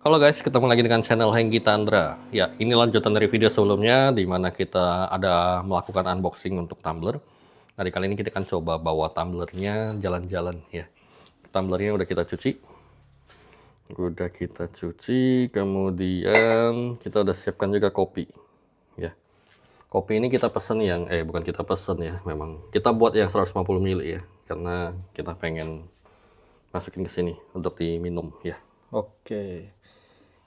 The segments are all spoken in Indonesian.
Halo guys, ketemu lagi dengan channel Hengki Tandra. Ya, ini lanjutan dari video sebelumnya di mana kita ada melakukan unboxing untuk tumbler. Nah, kali ini kita akan coba bawa tumblernya jalan-jalan ya. Tumblernya udah kita cuci, kemudian kita udah siapkan juga kopi. Ya. Kopi ini kita pesen yang bukan kita pesen ya, memang kita buat yang 150 ml ya, karena kita pengen masukin ke sini untuk diminum ya. Oke.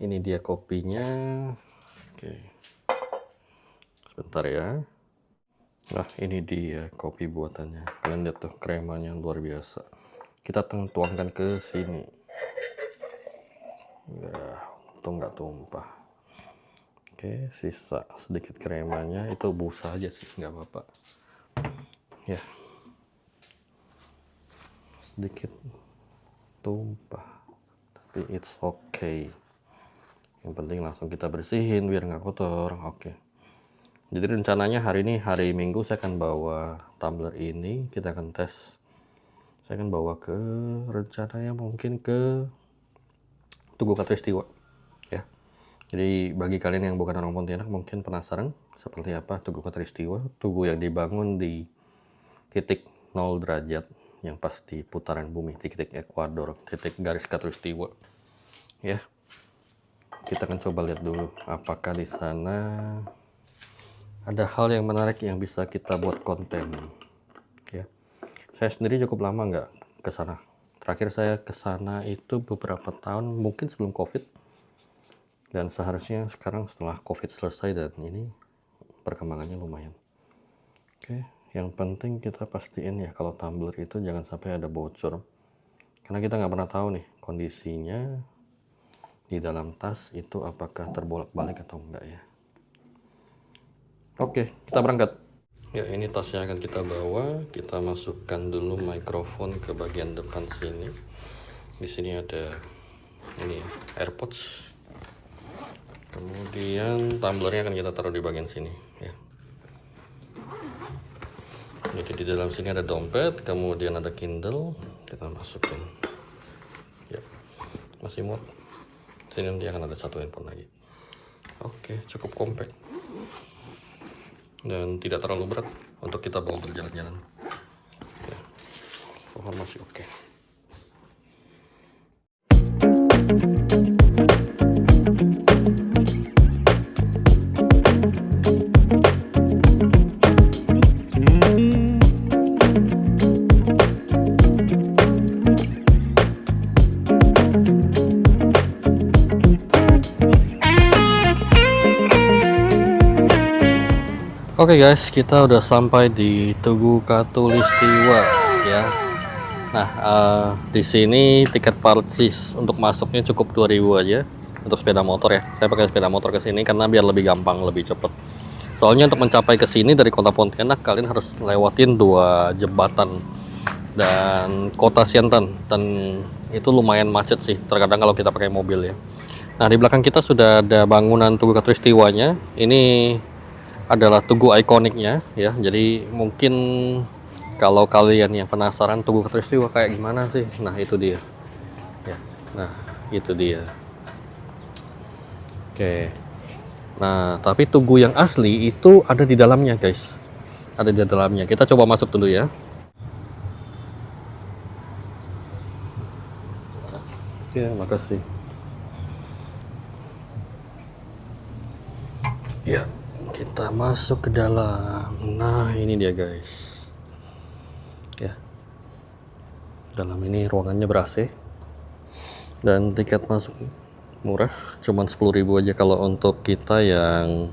Ini dia kopinya. Oke. Sebentar ya. Nah, ini dia kopi buatannya. Kalian lihat tuh kremanya luar biasa. Kita tuangkan ke sini. Ya, untung nggak tumpah. Oke, sisa sedikit kremanya itu busa aja sih, nggak apa-apa. Ya. Sedikit tumpah. Tapi it's okay. Yang penting langsung kita bersihin biar nggak kotor. Oke. Jadi rencananya hari ini hari Minggu saya akan bawa tumbler ini, kita akan tes. Saya akan bawa ke rencananya mungkin ke Tugu Katulistiwa ya. Jadi bagi kalian yang bukan orang Pontianak mungkin penasaran seperti apa Tugu Katulistiwa, tugu yang dibangun di titik 0 derajat yang pasti putaran bumi, titik ekuador, titik garis Katulistiwa. Ya. Kita akan coba lihat dulu apakah di sana ada hal yang menarik yang bisa kita buat konten. Ya. Saya sendiri cukup lama nggak ke sana. Terakhir saya ke sana itu beberapa tahun, mungkin sebelum COVID. Dan seharusnya sekarang setelah COVID selesai dan ini perkembangannya lumayan. Oke, yang penting kita pastiin ya kalau tumbler itu jangan sampai ada bocor. Karena kita nggak pernah tahu nih kondisinya di dalam tas itu apakah terbolak-balik atau enggak ya. Oke, kita berangkat. Ya, ini tas yang akan kita bawa. Kita masukkan dulu mikrofon ke bagian depan sini. Di sini ada ini AirPods. Kemudian tumblernya akan kita taruh di bagian sini ya. Jadi di dalam sini ada dompet, kemudian ada Kindle. Kita masukin. Ya. Masih muat. Sini nanti akan ada satu handphone lagi. Oke, cukup compact dan tidak terlalu berat untuk kita bawa berjalan-jalan ya. Pohon masih oke. Oke guys, kita udah sampai di Tugu Katulistiwa ya. Nah, di sini tiket parkir untuk masuknya cukup 2.000 aja untuk sepeda motor ya. Saya pakai sepeda motor ke sini karena biar lebih gampang, lebih cepet. Soalnya untuk mencapai ke sini dari kota Pontianak kalian harus lewatin 2 jembatan dan kota Siantan, dan itu lumayan macet sih terkadang kalau kita pakai mobil ya. Nah, di belakang kita sudah ada bangunan Tugu Katulistiwanya. Ini adalah tugu ikoniknya ya. Jadi mungkin kalau kalian yang penasaran Tugu Katulistiwa kayak gimana sih, nah itu dia ya. Nah itu dia. Oke, nah tapi tugu yang asli itu ada di dalamnya guys, ada di dalamnya. Kita coba masuk dulu ya. Ya, makasih ya. Kita masuk ke dalam. Nah ini dia guys ya. Dalam ini ruangannya ber-AC dan tiket masuk murah, cuman 10.000 aja kalau untuk kita yang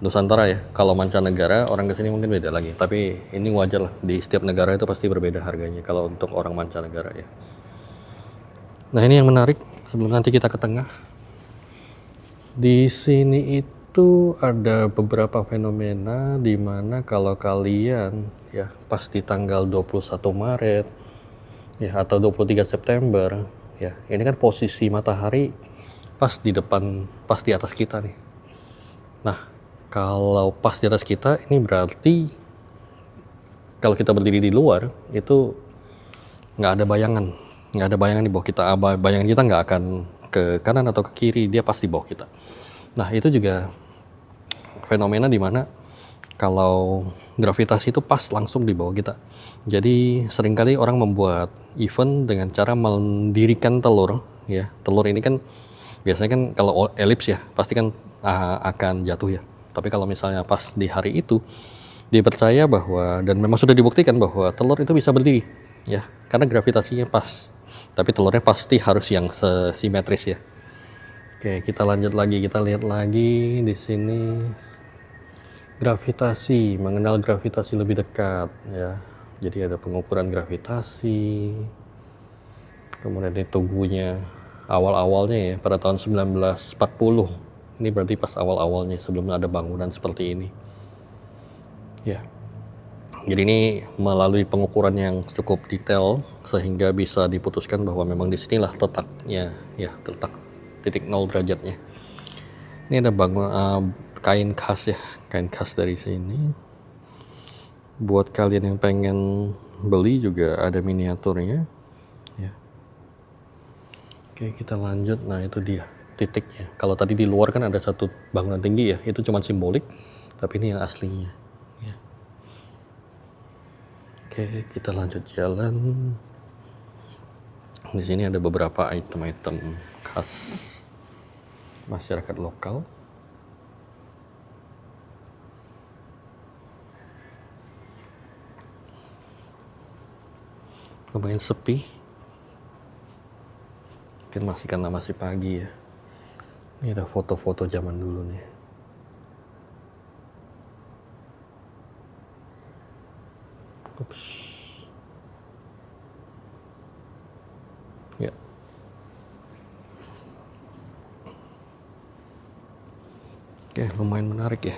Nusantara ya. Kalau mancanegara orang kesini mungkin beda lagi, tapi ini wajar lah, di setiap negara itu pasti berbeda harganya kalau untuk orang mancanegara ya. Nah ini yang menarik sebelum nanti kita ke tengah. Di sini itu ada beberapa fenomena di mana kalau kalian ya pas di tanggal 21 Maret ya atau 23 September ya, ini kan posisi matahari pas di depan, pas di atas kita nih. Nah, kalau pas di atas kita ini berarti kalau kita berdiri di luar itu nggak ada bayangan di bawah kita. Bayangan kita nggak akan ke kanan atau ke kiri, dia pasti bawa kita. Nah, itu juga fenomena dimana kalau gravitasi itu pas langsung di bawah kita. Jadi seringkali orang membuat event dengan cara mendirikan telur, ya. Telur ini kan biasanya kan kalau elips ya, pasti kan akan jatuh ya. Tapi kalau misalnya pas di hari itu, dipercaya bahwa, dan memang sudah dibuktikan bahwa telur itu bisa berdiri, ya, karena gravitasinya pas. Tapi telurnya pasti harus yang simetris ya. Oke, kita lanjut lagi, kita lihat lagi di sini. Gravitasi, mengenal gravitasi lebih dekat, ya. Jadi ada pengukuran gravitasi. Kemudian ini tubuhnya awal-awalnya ya, pada tahun 1940. Ini berarti pas awal-awalnya sebelum ada bangunan seperti ini. Ya. Jadi ini melalui pengukuran yang cukup detail sehingga bisa diputuskan bahwa memang di sinilah letaknya, ya, letak titik 0 derajatnya. Ini ada kain khas ya, kain khas dari sini. Buat kalian yang pengen beli juga ada miniaturnya, ya. Oke, kita lanjut. Nah, itu dia titiknya. Kalau tadi di luar kan ada satu bangunan tinggi ya, itu cuma simbolik, tapi ini yang aslinya. Ya. Oke, kita lanjut jalan. Di sini ada beberapa item-item khas masyarakat lokal. Lumayan sepi. Mungkin masih karena masih pagi ya. Ini ada foto-foto zaman dulu nih. Ups. Ya. Oke, lumayan menarik ya.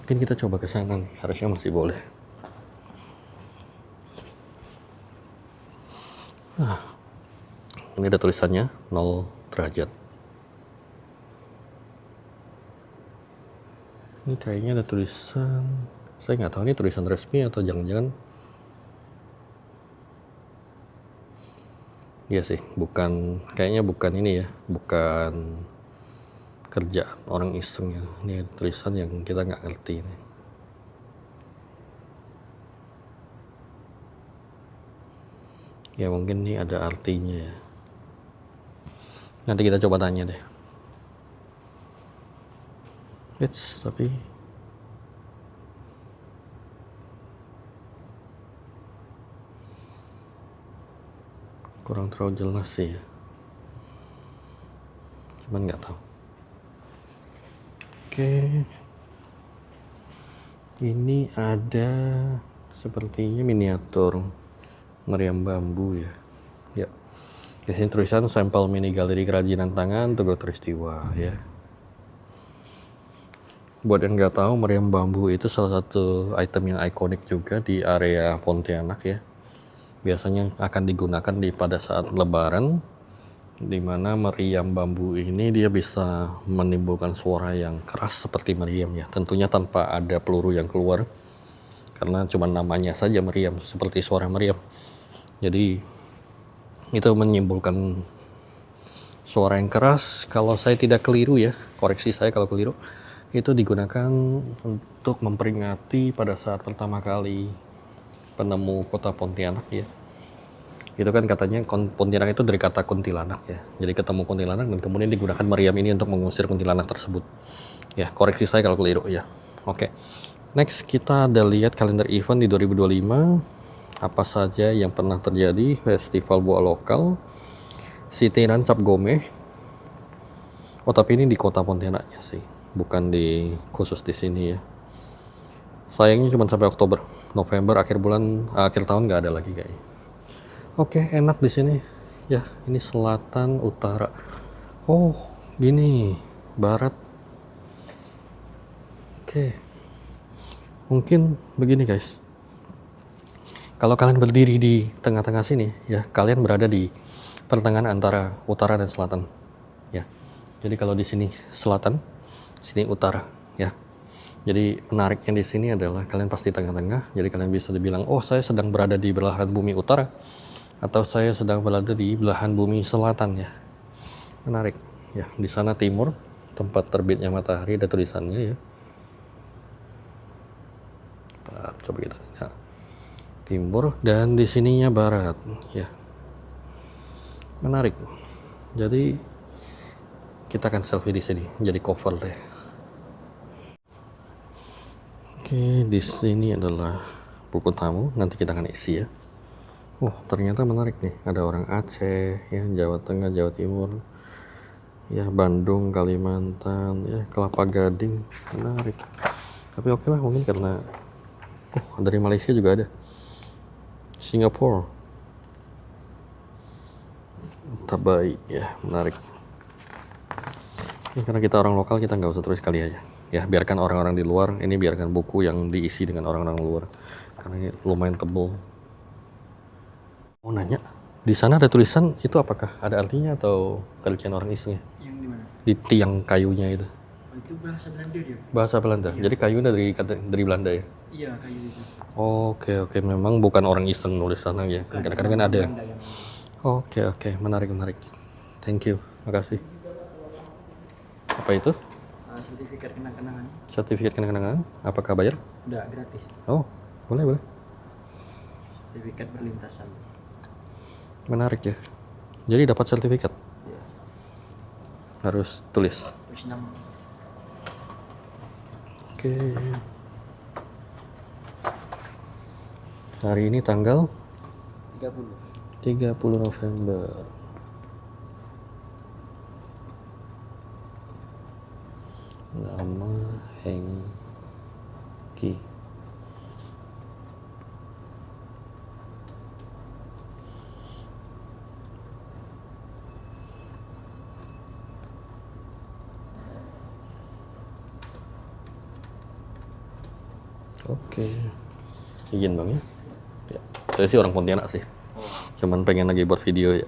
Mungkin kita coba ke sana nih, harusnya masih boleh. Nah, ini ada tulisannya 0 derajat. Ini kayaknya ada tulisan, saya nggak tahu ini tulisan resmi atau jangan-jangan, iya sih, kayaknya bukan ini ya, bukan kerjaan orang iseng ya. Ini ada tulisan yang kita nggak ngerti nih. Ya mungkin ini ada artinya ya. Nanti kita coba tanya deh. Tapi kurang terlalu jelas sih ya. Cuman nggak tahu. Oke. Ini ada sepertinya miniatur meriam bambu ya. Ya. Di sini tulisan sampel mini galeri kerajinan tangan Teguh Tristiwa ya. Buat yang nggak tahu, meriam bambu itu salah satu item yang ikonik juga di area Pontianak ya. Biasanya akan digunakan pada saat Lebaran, di mana meriam bambu ini dia bisa menimbulkan suara yang keras seperti meriam ya. Tentunya tanpa ada peluru yang keluar, karena cuma namanya saja meriam, seperti suara meriam. Jadi itu menimbulkan suara yang keras. Kalau saya tidak keliru ya, koreksi saya kalau keliru, itu digunakan untuk memperingati pada saat pertama kali penemu kota Pontianak ya. Itu kan katanya Pontianak itu dari kata kuntilanak ya. Jadi ketemu kuntilanak dan kemudian digunakan meriam ini untuk mengusir kuntilanak tersebut. Ya, koreksi saya kalau keliru ya. Oke. Next kita ada lihat kalender event di 2025. Apa saja yang pernah terjadi, festival buah lokal, Sitiran Cap Gomeh. Oh, tapi ini di kota Pontianaknya sih, bukan khusus di sini ya. Sayangnya cuma sampai Oktober, November akhir tahun nggak ada lagi kayaknya. Oke, enak di sini. Ya, ini selatan, utara. Oh, gini, barat. Oke. Mungkin begini guys. Kalau kalian berdiri di tengah-tengah sini, ya, kalian berada di pertengahan antara utara dan selatan. Ya. Jadi kalau di sini selatan, sini utara, ya. Jadi menariknya di sini adalah kalian pasti tengah-tengah. Jadi kalian bisa dibilang, oh saya sedang berada di belahan bumi utara, atau saya sedang berada di belahan bumi selatan ya. Menarik. Ya, di sana timur, tempat terbitnya matahari, ada tulisannya ya. Bentar, coba kita lihat. Timur, dan di sininya barat. Ya, menarik. Jadi kita akan selfie di sini, jadi cover deh. Oke, di sini adalah buku tamu. Nanti kita akan isi ya. Ternyata menarik nih. Ada orang Aceh, ya, Jawa Tengah, Jawa Timur, ya, Bandung, Kalimantan, ya, Kelapa Gading. Menarik. Tapi oke lah, mungkin karena dari Malaysia juga ada. Singapura. Tabai, ya, menarik. Ya, karena kita orang lokal, kita nggak usah tulis kali aja. Ya, biarkan orang-orang di luar. Ini biarkan buku yang diisi dengan orang-orang luar. Karena ini lumayan tebal. Mau nanya, di sana ada tulisan itu apakah ada artinya atau kelician orang isinya? Yang di mana? Di tiang kayunya itu. Oh, itu bahasa Belanda dia. Bahasa Belanda. Iya. Jadi kayunya dari Belanda ya? Iya, kayu itu. Oke, memang bukan orang iseng nulis sana ya. Bukan, Kadang-kadang kan ada. Belanda yang... Oke, menarik. Thank you, makasih. Apa itu? sertifikat kenang-kenangan. Sertifikat kenang-kenangan. Apakah bayar? Udah gratis. Oh, boleh. Sertifikat perlintasan. Menarik ya. Jadi dapat sertifikat. Iya. Harus tulis. Terus nama. Oke. Hari ini tanggal 30 November. Nama Hengki. Oke. Izin bang ya. Saya sih orang Pontianak sih. Cuman pengen lagi buat video ya.